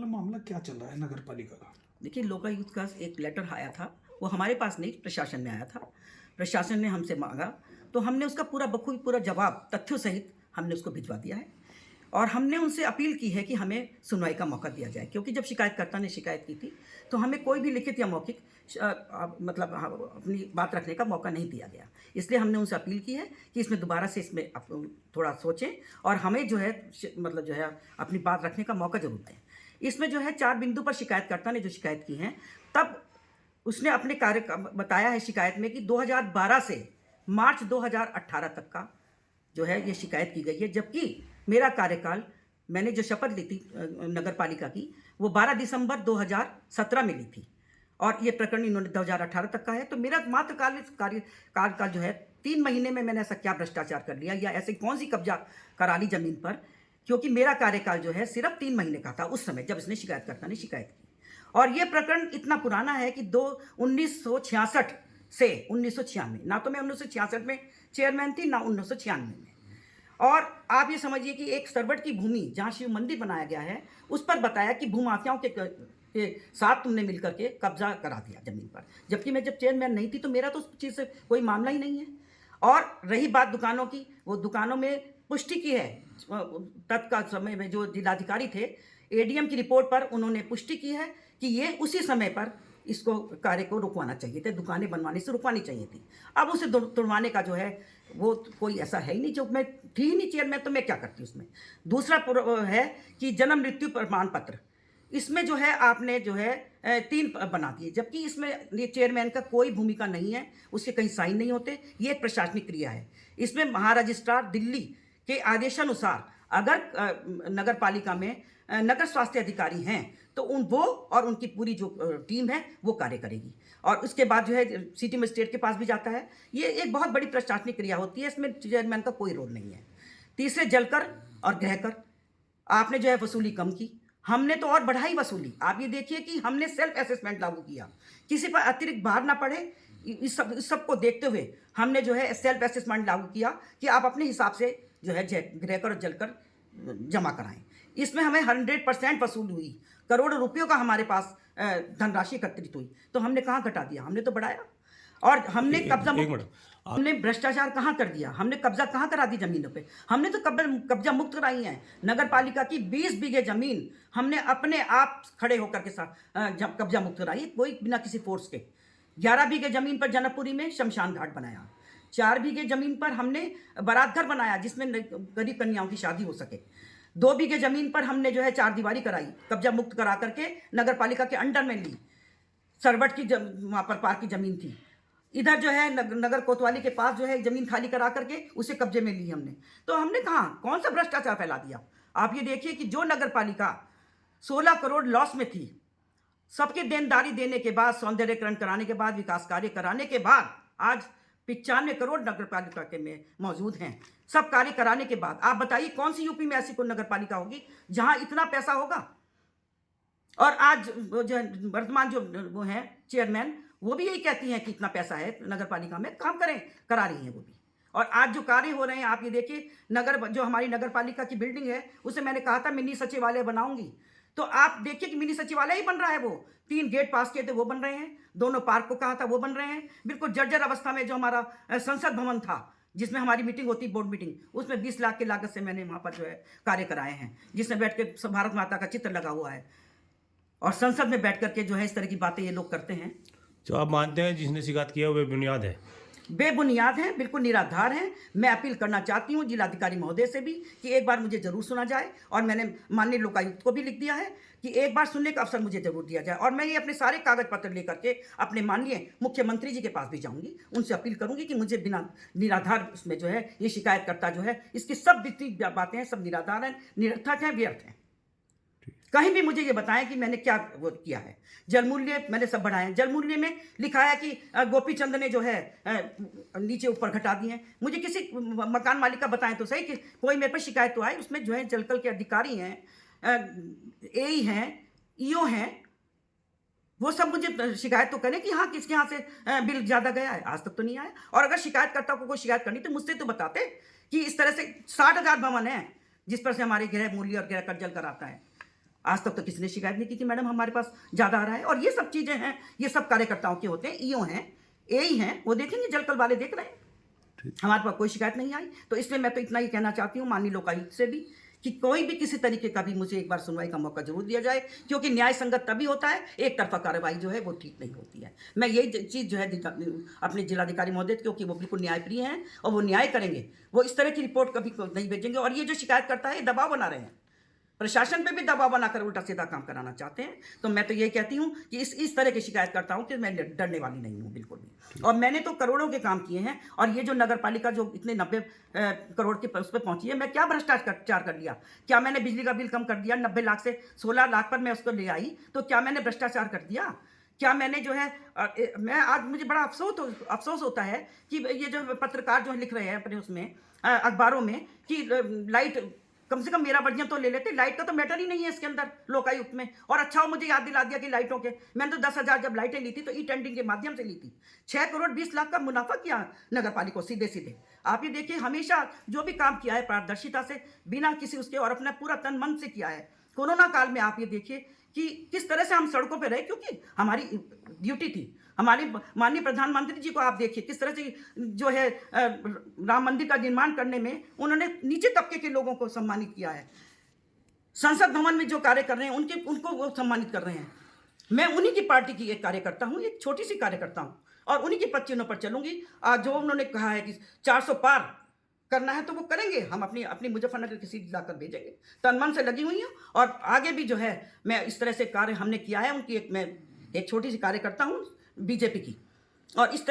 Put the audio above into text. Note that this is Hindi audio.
मामला क्या चल रहा है नगर पालिका का? देखिए, लोकायुक्त का एक लेटर आया था, वो हमारे पास नहीं, प्रशासन में आया था। प्रशासन ने हमसे मांगा, तो हमने उसका पूरा बखूबी पूरा जवाब तथ्यों सहित हमने उसको भिजवा दिया है। और हमने उनसे अपील की है कि हमें सुनवाई का मौका दिया जाए, क्योंकि जब शिकायतकर्ता ने शिकायत की थी तो हमें कोई भी लिखित या मौखिक मतलब अपनी बात रखने का मौका नहीं दिया गया। इसलिए हमने उनसे अपील की है कि इसमें दोबारा से इसमें थोड़ा सोचें और हमें जो है मतलब जो है अपनी बात रखने का मौका जरूर दें। इसमें जो है 4 बिंदु पर शिकायतकर्ता ने जो शिकायत की है, तब उसने अपने कार्य का बताया है शिकायत में कि 2012 से मार्च 2018 तक का जो है ये शिकायत की गई है, जबकि मेरा कार्यकाल, मैंने जो शपथ ली थी नगर पालिका की, वो 12 दिसंबर 2017 में ली थी और ये प्रकरण इन्होंने 2018 तक का है। तो मेरा मात्र कार्यकाल का जो है 3 महीने में मैंने ऐसा क्या भ्रष्टाचार कर लिया या ऐसे कौन सी कब्जा करा ली जमीन पर, क्योंकि मेरा कार्यकाल जो है सिर्फ 3 महीने का था उस समय जब इसने शिकायतकर्ता ने शिकायत की। और ये प्रकरण इतना पुराना है कि 1966 से 1996, ना तो मैं 1966 में चेयरमैन थी ना 1996 में। और आप ये समझिए कि एक सरवट की भूमि जहाँ शिव मंदिर बनाया गया है, उस पर बताया कि भूमाफियाओं के साथ तुमने मिलकर के कब्जा करा दिया जमीन पर, जबकि मैं जब चेयरमैन नहीं थी तो मेरा तो उस चीज़ से कोई मामला ही नहीं है। और रही बात दुकानों की, वो दुकानों में पुष्टि की है तत्काल समय में जो जिलाधिकारी थे, एडीएम की रिपोर्ट पर उन्होंने पुष्टि की है कि ये उसी समय पर इसको कार्य को रुकवाना चाहिए थे, दुकानें बनवाने से रुकवानी चाहिए थी। अब उसे तुड़वाने का जो है वो कोई ऐसा है ही नहीं, जो मैं थी ही नहीं चेयरमैन, तो मैं क्या करती उसमें। दूसरा है कि जन्म मृत्यु प्रमाण पत्र, इसमें जो है आपने जो है 3 बना दिए, जबकि इसमें ये चेयरमैन का कोई भूमिका नहीं है, उसके कहीं साइन नहीं होते। ये एक प्रशासनिक क्रिया है। इसमें महारजिस्ट्रार दिल्ली के आदेशानुसार अगर नगर पालिका में नगर स्वास्थ्य अधिकारी हैं तो वो और उनकी पूरी जो टीम है वो कार्य करेगी, और उसके बाद जो है सिटी मजिस्ट्रेट के पास भी जाता है। ये एक बहुत बड़ी प्रशासनिक क्रिया होती है, इसमें चेयरमैन का कोई रोल नहीं है। तीसरे जलकर और गृहकर, आपने जो है वसूली कम की, हमने तो और बढ़ाई वसूली। आप ये देखिए कि हमने सेल्फ असेसमेंट लागू किया, किसी पर अतिरिक्त भार ना पड़े। इस सब को देखते हुए हमने जो है सेल्फ असेसमेंट लागू किया कि आप अपने हिसाब से जो है गृहकर और जलकर जमा कराएं। इसमें हमें 100% वसूल हुई, करोड़ों रुपयों का हमारे पास धनराशि एकत्रित हुई। तो हमने कहाँ घटा दिया, हमने तो बढ़ाया। और हमने हमने भ्रष्टाचार कहाँ कर दिया, हमने कब्जा कहाँ करा दी जमीनों पे, हमने तो कब्जा मुक्त कराई है। नगर पालिका की 20 बीघे जमीन हमने अपने आप खड़े होकर के साथ कब्जा मुक्त कराई, कोई बिना किसी फोर्स के। 11 बीघे जमीन पर जनकपुरी में शमशान घाट बनाया। 4 बीघे जमीन पर हमने बारात घर बनाया जिसमें गरीब कन्याओं की शादी हो सके। 2 बीघे जमीन पर हमने जो है 4 दीवारी कराई, कब्जा मुक्त करा करके नगर पालिका के अंडर में ली। सरवट की वहाँ पर पार्क की जमीन थी, इधर जो है नगर कोतवाली के पास जो है जमीन खाली करा करके उसे कब्जे में ली हमने। तो हमने कहाँ कौन सा भ्रष्टाचार फैला दिया। आप ये देखिए कि जो नगर पालिका 16 करोड़ लॉस में थी, सबके देनदारी देने के बाद, सौंदर्यकरण कराने के बाद, विकास कार्य कराने के बाद आज 95 करोड़ नगर पालिका के में मौजूद हैं। सब कार्य कराने के बाद आप बताइए कौन सी यूपी में ऐसी कोई नगर पालिका होगी जहां इतना पैसा होगा। और आज जो वर्तमान जो वो हैं चेयरमैन, वो भी यही कहती हैं कि इतना पैसा है नगर पालिका में, काम करा रही हैं वो भी। और आज जो कार्य हो रहे हैं आप ये देखिए, जो हमारी नगर पालिका की बिल्डिंग है उसे मैंने कहा था मिनी सचिवालय बनाऊंगी, तो आप देखिए कि मिनी सचिवालय ही बन रहा है। वो 3 गेट पास किए थे वो बन रहे हैं, दोनों पार्क को कहा था वो बन रहे हैं। बिल्कुल जर्जर अवस्था में जो हमारा संसद भवन था जिसमें हमारी मीटिंग होती, बोर्ड मीटिंग, उसमें 20 लाख की लागत से मैंने वहाँ पर जो है कार्य कराए हैं, जिसमें बैठ के भारत माता का चित्र लगा हुआ है। और संसद में बैठ करके जो है इस तरह की बातें ये लोग करते हैं। जो आप मानते हैं जिसने शिकायत किया वो बेबुनियाद है? बेबुनियाद हैं, बिल्कुल निराधार हैं। मैं अपील करना चाहती हूँ जिलाधिकारी महोदय से भी कि एक बार मुझे जरूर सुना जाए, और मैंने माननीय लोकायुक्त को भी लिख दिया है कि एक बार सुनने का अवसर मुझे जरूर दिया जाए। और मैं ये अपने सारे कागज पत्र लेकर के अपने माननीय मुख्यमंत्री जी के पास भी जाऊंगी, उनसे अपील करूंगी कि मुझे बिना निराधार उसमें जो है ये शिकायतकर्ता जो है इसकी सब जितनी बातें हैं सब निराधार हैं, निरर्थक हैं, व्यर्थ हैं। कहीं भी मुझे ये बताएं कि मैंने क्या वो किया है। जल मूल्य मैंने सब बढ़ाए। जल मूल्य में लिखा है कि गोपी चंद ने जो है नीचे ऊपर घटा दिए हैं। मुझे किसी मकान मालिक का बताएं तो सही कि कोई मेरे पर शिकायत तो आए, उसमें जो है जलकल के अधिकारी हैं, एई हैं, ईओ हैं, वो सब मुझे शिकायत तो करें कि हाँ किसके यहाँ से बिल ज़्यादा गया है। आज तक तो नहीं आया। और अगर शिकायतकर्ता को कोई शिकायत करनी तो मुझसे तो बताते कि इस तरह से 60,000 भवन है जिस पर से हमारे गृह मूल्य और गृह कर जल कर आता है। आज तक तो किसी ने शिकायत नहीं की कि मैडम हमारे पास ज़्यादा आ रहा है। और ये सब चीज़ें हैं, ये सब कार्यकर्ताओं के होते हैं, ईओ हैं, एई हैं, वो देखेंगे, जलकल वाले देख रहे हैं। हमारे पास कोई शिकायत नहीं आई। तो इसलिए मैं तो इतना ही कहना चाहती हूँ माननीय लोकायुक्त से भी कि कोई भी किसी तरीके का भी मुझे एक बार सुनवाई का मौका जरूर दिया जाए, क्योंकि न्याय संगत तभी होता है, एक तरफा कार्रवाई जो है वो ठीक नहीं होती है। मैं यही चीज़ जो है अपने जिलाधिकारी महोदय, क्योंकि वो बिल्कुल न्यायप्रिय हैं और वो न्याय करेंगे, वो इस तरह की रिपोर्ट कभी नहीं भेजेंगे। और ये जो शिकायत करता है, ये दबाव बना रहे हैं, प्रशासन पे भी दबाव बनाकर उल्टा सीधा काम कराना चाहते हैं। तो मैं तो ये कहती हूँ कि इस तरह की शिकायत करता हूँ कि मैं डरने वाली नहीं हूँ बिल्कुल भी। और मैंने तो करोड़ों के काम किए हैं, और ये जो नगर पालिका जो इतने 90 करोड़ के उस पर पहुंची है, मैं क्या भ्रष्टाचार कर लिया? क्या मैंने बिजली का बिल कम कर दिया? 90 लाख से 16 लाख पर मैं उसको ले आई, तो क्या मैंने भ्रष्टाचार कर दिया? क्या मैंने जो है मैं आज मुझे बड़ा अफसोस होता है कि ये जो पत्रकार जो लिख रहे हैं अपने उसमें अखबारों में कि लाइट, कम से कम मेरा वर्जन तो ले लेते। लाइट का तो मैटर ही नहीं है इसके अंदर लोकायुक्त में। और अच्छा वो मुझे याद दिला दिया कि लाइटों के, मैंने तो 10,000 जब लाइटें ली थी तो ई टेंडरिंग के माध्यम से ली थी। 6 करोड़ 20 लाख का मुनाफा किया नगर पालिका सीधे सीधे। आप ये देखिए, हमेशा जो भी काम किया है पारदर्शिता से, बिना किसी उसके, और अपना पूरा तन मन से किया है। कोरोना काल में आप ये देखिए कि किस तरह से हम सड़कों पर रहे, क्योंकि हमारी ड्यूटी थी। हमारे माननीय प्रधानमंत्री जी को आप देखिए किस तरह से जो है राम मंदिर का निर्माण करने में उन्होंने नीचे तबके के लोगों को सम्मानित किया है। संसद भवन में जो कार्य कर रहे हैं उनको वो सम्मानित कर रहे हैं। मैं उन्हीं की पार्टी की एक कार्यकर्ता हूँ, एक छोटी सी कार्यकर्ता हूँ, और उन्हीं की पच्चीनों पर चलूंगी। आज जो उन्होंने कहा है कि 400 पार करना है तो वो करेंगे। हम अपनी मुजफ्फरनगर की सीट लाकर भेजेंगे। तन मन से लगी हुई हूँ, और आगे भी जो है मैं इस तरह से कार्य हमने किया है। मैं एक छोटी सी कार्यकर्ता हूँ बीजेपी की, और इस